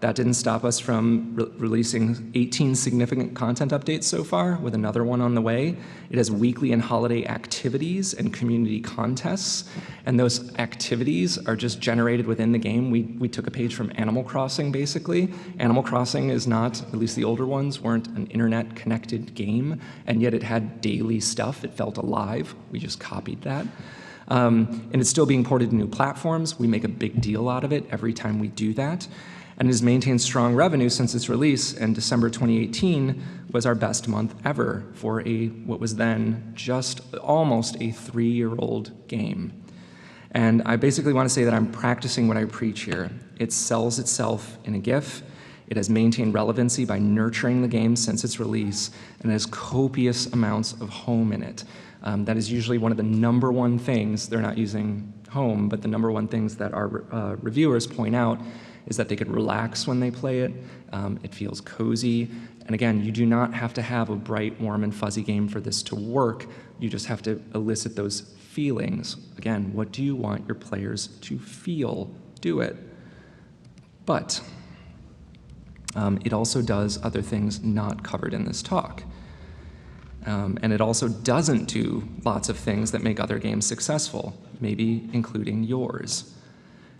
that didn't stop us from releasing 18 significant content updates so far, with another one on the way. It has weekly and holiday activities and community contests, and those activities are just generated within the game. We took a page from Animal Crossing, basically. Animal Crossing is not, at least the older ones, weren't an internet-connected game, and yet it had daily stuff. It felt alive. We just copied that. And it's still being ported to new platforms. We make a big deal out of it every time we do that. And has maintained strong revenue since its release, and December 2018 was our best month ever for what was then just almost a 3-year-old game. And I basically want to say that I'm practicing what I preach here. It sells itself in a GIF. It has maintained relevancy by nurturing the game since its release, and has copious amounts of home in it. That is usually one of the #1 things, they're not using home, but the #1 things that our reviewers point out is that they could relax when they play it. It feels cozy. And again, you do not have to have a bright, warm, and fuzzy game for this to work. You just have to elicit those feelings. Again, what do you want your players to feel? Do it. But it also does other things not covered in this talk. And it also doesn't do lots of things that make other games successful, maybe including yours.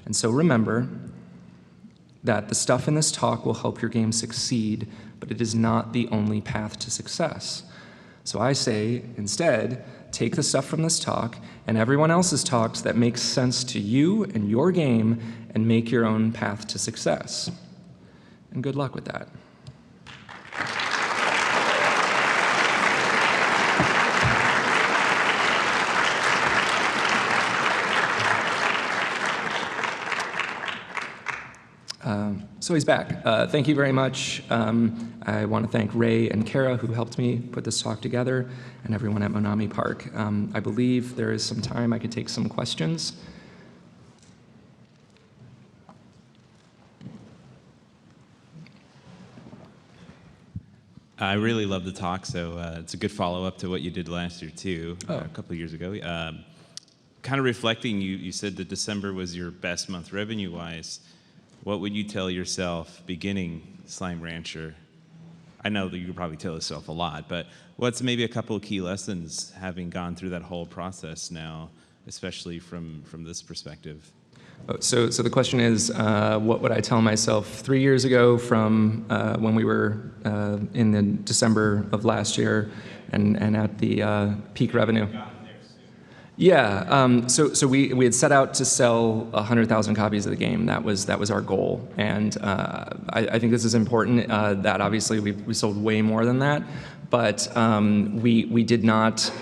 And so remember that the stuff in this talk will help your game succeed, but it is not the only path to success. So I say, instead, take the stuff from this talk and everyone else's talks that make sense to you and your game and make your own path to success. And good luck with that. So he's back. Thank you very much. I want to thank Ray and Kara who helped me put this talk together, and everyone at Monomi Park. I believe there is some time I could take some questions. I really love the talk, so it's a good follow-up to what you did last year, too, a couple of years ago. Kind of reflecting, you said that December was your best month revenue-wise. What would you tell yourself, beginning Slime Rancher? I know that you could probably tell yourself a lot, but what's maybe a couple of key lessons having gone through that whole process now, especially from this perspective? So the question is, what would I tell myself 3 years ago from when we were in the December of last year and at the peak revenue? Yeah, so we had set out to sell 100,000 copies of the game. That was our goal, and I think this is important. That obviously we sold way more than that, but we did not.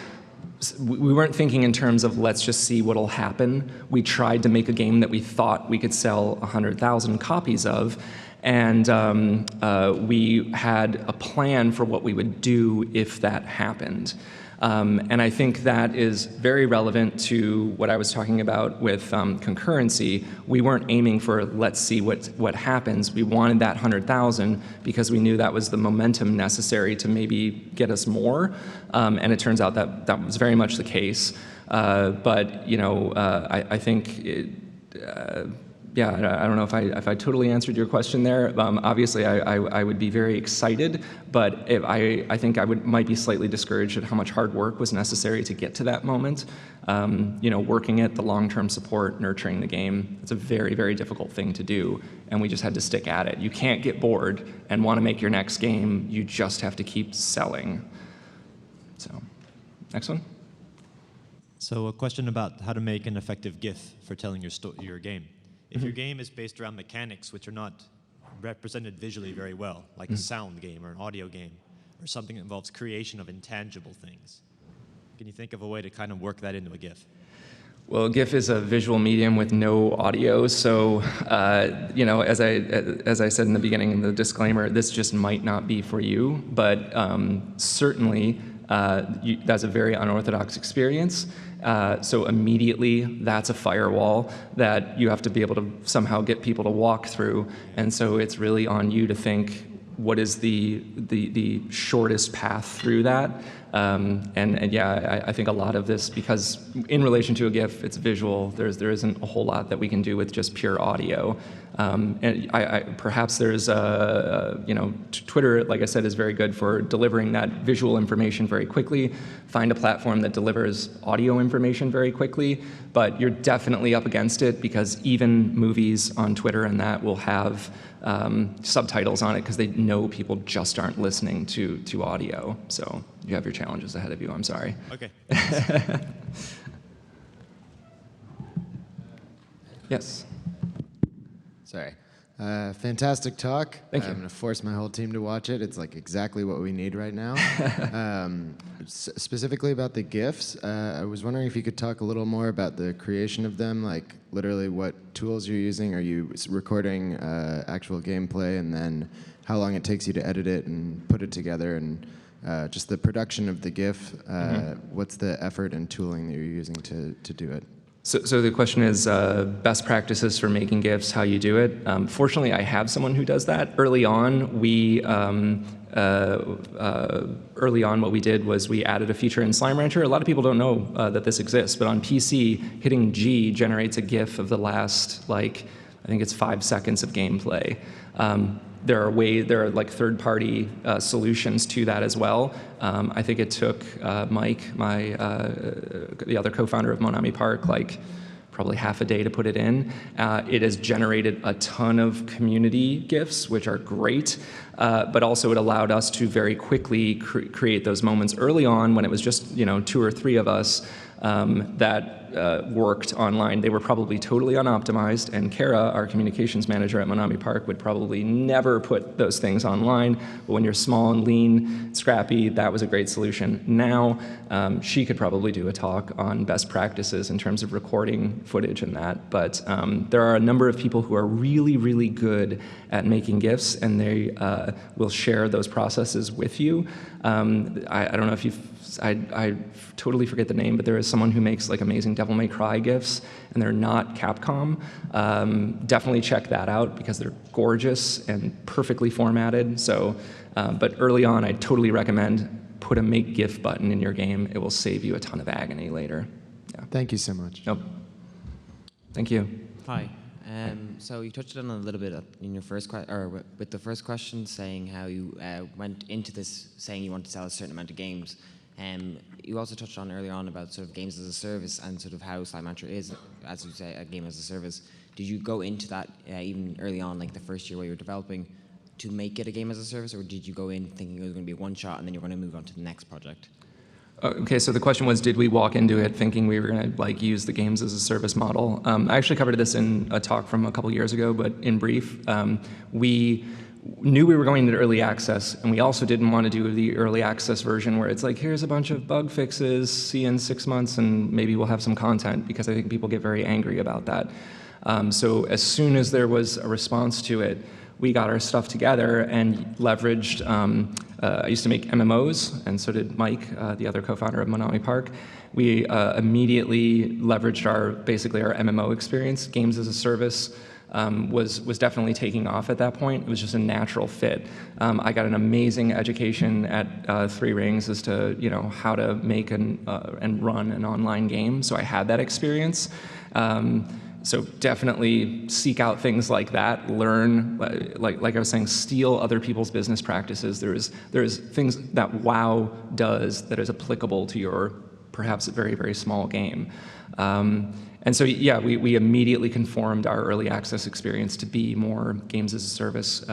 We weren't thinking in terms of let's just see what'll happen. We tried to make a game that we thought we could sell 100,000 copies of, and we had a plan for what we would do if that happened. And I think that is very relevant to what I was talking about with concurrency. We weren't aiming for let's see what happens. We wanted that 100,000 because we knew that was the momentum necessary to maybe get us more. And it turns out that that was very much the case. But you know, I think. Yeah, I don't know if I totally answered your question there. Obviously, I would be very excited, but I think I might be slightly discouraged at how much hard work was necessary to get to that moment. You know, working at the long-term support, nurturing the game, it's a very, very difficult thing to do, and we just had to stick at it. You can't get bored and want to make your next game. You just have to keep selling. So, next one. So a question about how to make an effective GIF for telling your game. If your game is based around mechanics which are not represented visually very well, like a sound game or an audio game, or something that involves creation of intangible things, can you think of a way to kind of work that into a GIF? Well, GIF is a visual medium with no audio, so you know, as I said in the beginning in the disclaimer, this just might not be for you, but certainly that's a very unorthodox experience. So immediately, that's a firewall that you have to be able to somehow get people to walk through. And so it's really on you to think, what is the shortest path through that? And yeah, I think a lot of this, because in relation to a GIF, it's visual, there isn't a whole lot that we can do with just pure audio. And perhaps there's, you know, Twitter, like I said, is very good for delivering that visual information very quickly. Find a platform that delivers audio information very quickly, but you're definitely up against it because even movies on Twitter and that will have subtitles on it because they know people just aren't listening to audio. So you have your challenges ahead of you, I'm sorry. Okay. Yes. Sorry. Fantastic talk. Thank you. I'm going to force my whole team to watch it. It's like exactly what we need right now. Specifically about the GIFs, I was wondering if you could talk a little more about the creation of them, like literally what tools you're using. Are you recording actual gameplay, and then how long it takes you to edit it and put it together, and just the production of the GIF, what's the effort and tooling that you're using to do it? So the question is best practices for making GIFs, how you do it. Fortunately, I have someone who does that. Early on, we early on what we did was we added a feature in Slime Rancher. A lot of people don't know that this exists, but on PC, hitting G generates a GIF of the last, like, I think it's 5 seconds of gameplay. There are like third-party solutions to that as well. I think it took Mike, the other co-founder of Monomi Park, like probably half a day to put it in. It has generated a ton of community GIFs, which are great, but also it allowed us to very quickly create those moments early on when it was just 2 or 3 of us that worked online. They were probably totally unoptimized, and Kara, our communications manager at Monomi Park, would probably never put those things online. But when you're small and lean, scrappy, that was a great solution. Now, she could probably do a talk on best practices in terms of recording footage and that. But there are a number of people who are really, really good at making GIFs, and they will share those processes with you. I don't know if you've I totally forget the name, but there is someone who makes like amazing Devil May Cry GIFs, and they're not Capcom. Definitely check that out because they're gorgeous and perfectly formatted. So, but early on, I totally recommend put a Make GIF button in your game. It will save you a ton of agony later. Yeah. Thank you so much. Nope. Thank you. Hi. So you touched on a little bit in your first with the first question, saying how you went into this saying you want to sell a certain amount of games. You also touched on earlier on about sort of games as a service and sort of how Slime Rancher is, as you say, a game as a service. Did you go into that even early on, like the first year where you were developing, to make it a game as a service, or did you go in thinking it was going to be one shot and then you're going to move on to the next project? Okay, so the question was, did we walk into it thinking we were going to like use the games as a service model? I actually covered this in a talk from a couple years ago, but in brief, we knew we were going into early access, and we also didn't want to do the early access version where it's like, here's a bunch of bug fixes, see you in 6 months, and maybe we'll have some content, because I think people get very angry about that. So as soon as there was a response to it, we got our stuff together and leveraged, I used to make MMOs, and so did Mike, the other co-founder of Monomi Park. We immediately leveraged basically our MMO experience. Games as a service was definitely taking off at that point. It was just a natural fit. I got an amazing education at 3 Rings as to how to make and run an online game, so I had that experience. So definitely seek out things like that, learn, like I was saying, steal other people's business practices. There's things that WoW does that is applicable to your perhaps a very, very small game. And so, yeah, we immediately conformed our early access experience to be more games as a service.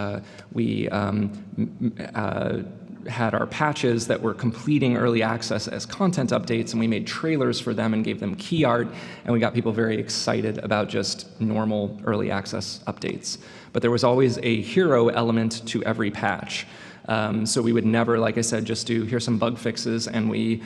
We had our patches that were completing early access as content updates, and we made trailers for them and gave them key art, and we got people very excited about just normal early access updates. But there was always a hero element to every patch. So we would never, like I said, just do, here's some bug fixes, and we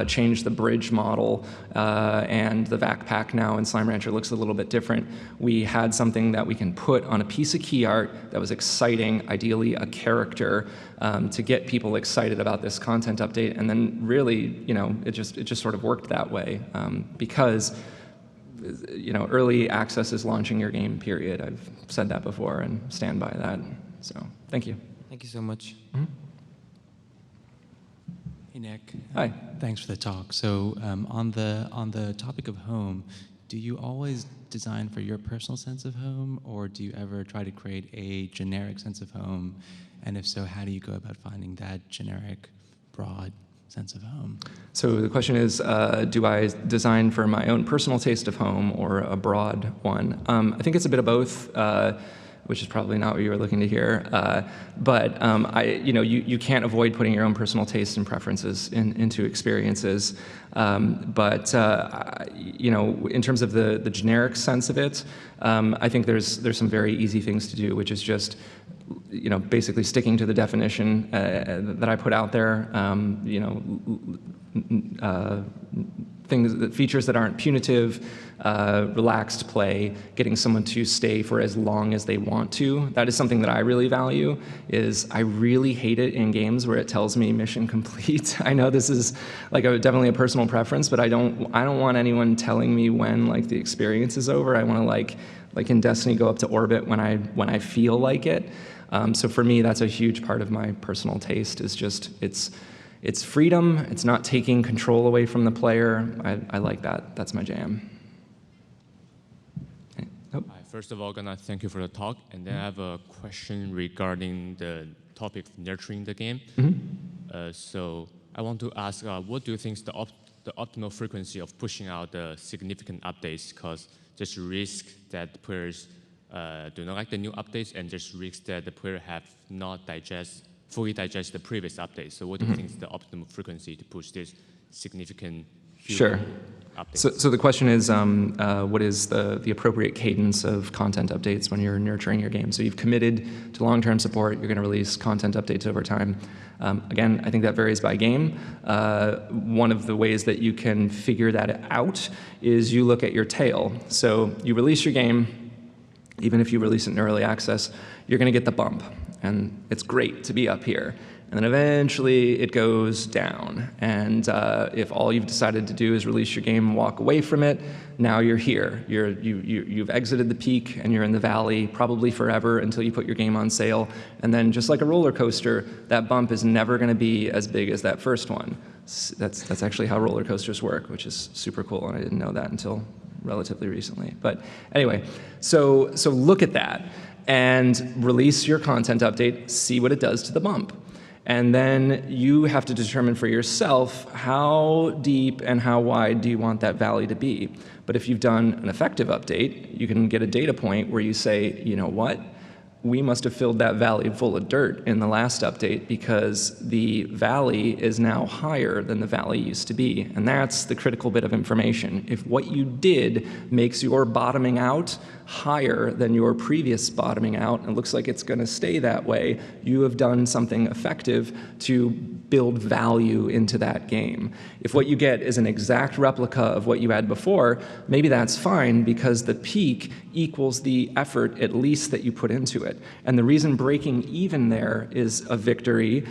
changed the bridge model, and the VAC pack now in Slime Rancher looks a little bit different. We had something that we can put on a piece of key art that was exciting, ideally a character, to get people excited about this content update, and then really, it just sort of worked that way, because early access is launching your game, period. I've said that before and stand by that, so thank you. Thank you so much. Mm-hmm. Hey, Nick. Hi. Thanks for the talk. So on the topic of home, do you always design for your personal sense of home, or do you ever try to create a generic sense of home? And if so, how do you go about finding that generic, broad sense of home? So the question is, do I design for my own personal taste of home or a broad one? I think it's a bit of both. Which is probably not what you were looking to hear. But you can't avoid putting your own personal tastes and preferences into experiences. In terms of the generic sense of it, I think there's some very easy things to do, which is just basically sticking to the definition that I put out there. Features that aren't punitive, relaxed play, getting someone to stay for as long as they want to. That is something that I really value. I really hate it in games where it tells me mission complete. I know this is definitely a personal preference, but I don't want anyone telling me when the experience is over. I want to in Destiny go up to orbit when I feel like it. So for me, that's a huge part of my personal taste, is just it's freedom, it's not taking control away from the player. I like that. That's my jam. Okay. Oh. Hi, first of all, gonna thank you for the talk, and then I have a question regarding the topic of nurturing the game. So I want to ask, what do you think is the optimal frequency of pushing out the significant updates? Because there's risk that players do not like the new updates, and there's risk that the player have not fully digest the previous updates. So what do you think is the optimal frequency to push this significant Sure. updates? So the question is, what is the appropriate cadence of content updates when you're nurturing your game? So you've committed to long-term support. You're going to release content updates over time. Again, I think that varies by game. One of the ways that you can figure that out is you look at your tail. So you release your game, even if you release it in early access, you're going to get the bump. And it's great to be up here. And then eventually it goes down. And if all you've decided to do is release your game and walk away from it, now you're here. You've exited the peak and you're in the valley probably forever until you put your game on sale. And then just like a roller coaster, that bump is never going to be as big as that first one. That's actually how roller coasters work, which is super cool. And I didn't know that until relatively recently. But anyway, so look at that and release your content update, see what it does to the bump. And then you have to determine for yourself how deep and how wide do you want that valley to be. But if you've done an effective update, you can get a data point where you say, you know what? We must have filled that valley full of dirt in the last update because the valley is now higher than the valley used to be. And that's the critical bit of information. If what you did makes your bottoming out higher than your previous bottoming out, and it looks like it's going to stay that way, you have done something effective to build value into that game. If what you get is an exact replica of what you had before, maybe that's fine because the peak equals the effort at least that you put into it. And the reason breaking even there is a victory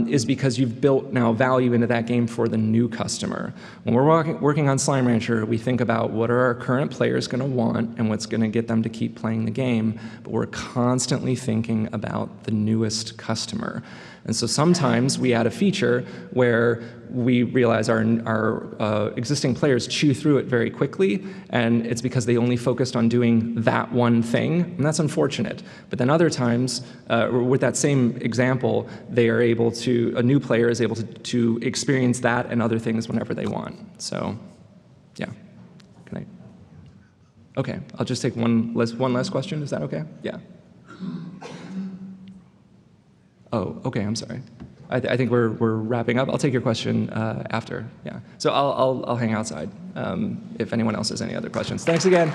is because you've built now value into that game for the new customer. When we're working on Slime Rancher, we think about what are our current players going to want and what's going to get them to keep playing the game, but we're constantly thinking about the newest customer. And so sometimes we add a feature where we realize our existing players chew through it very quickly, and it's because they only focused on doing that one thing, and that's unfortunate. But then other times, with that same example, they are able to, a new player is able to experience that and other things whenever they want. So, yeah. Can I? Okay, I'll just take one last question. Is that okay? Yeah. Oh, okay, I'm sorry. I think we're wrapping up. I'll take your question after, yeah. So I'll hang outside if anyone else has any other questions. Thanks again.